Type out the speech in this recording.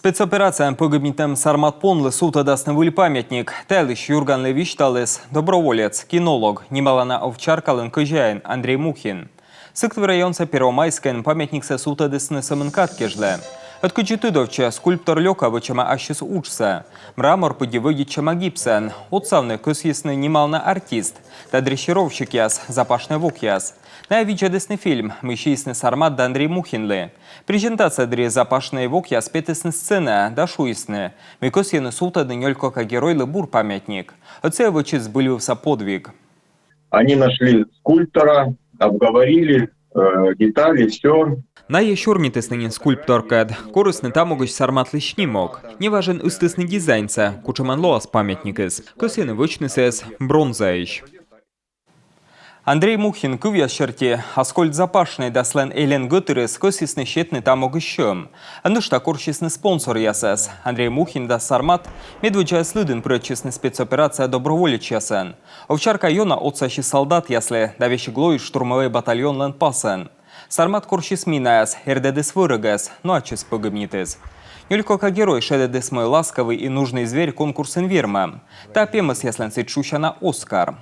Спецоперация погибнитым Сармат Понлы сутадасный памятник. Тэлыш Юрган Левич Талес, доброволец, кинолог, немалана овчаркалын кыжаин Андрей Мухин. Сыктв районца Первомайскен памятник се сутадасны самынкат кежле. Откучитыдовча скульптор лёка вычама ащис учса. Мрамор подивыги чама гипсен. Отсавны кысъясны немална артист. Та дрессировщик яс, запашный вок яс. Найвичадесный фильм «Мыщисный Сармат» да Андрей Мухинлы. Презентация дре запашный вок яс петесны сцена, да шуисны. Микосьяны султады нёлько ка герой лыбур памятник. Оце вычис быльвывса подвиг. Они нашли скульптора, обговорили детали, все. Найещурнитесный скульпторкад. Корыстный тамогыш Сармат лишнимок. Неважен устысный дизайнца, кучаман лоас памятникес. Косьяны вычнысес бронзаищ. Андрей Мухин кувьяс черте, аскольд запашный даслен Элен Гөтерес косисный щетный тамогыщем. Анушта корчисный спонсор ясес. Андрей Мухин да Сармат медведжая слыдын прочисный спецоперация доброволец ясен. Овчарка Йона отсащи солдат ясле, да вещеглой штурмовой батальон лен пасен. Сармат корчис минаяс, эрдедес вырыгас, но ачис погибнитес. Нюлько как герой шедедес мой ласковый и нужный зверь конкурсен верма. Та пемас яслен сечуща на Оскар.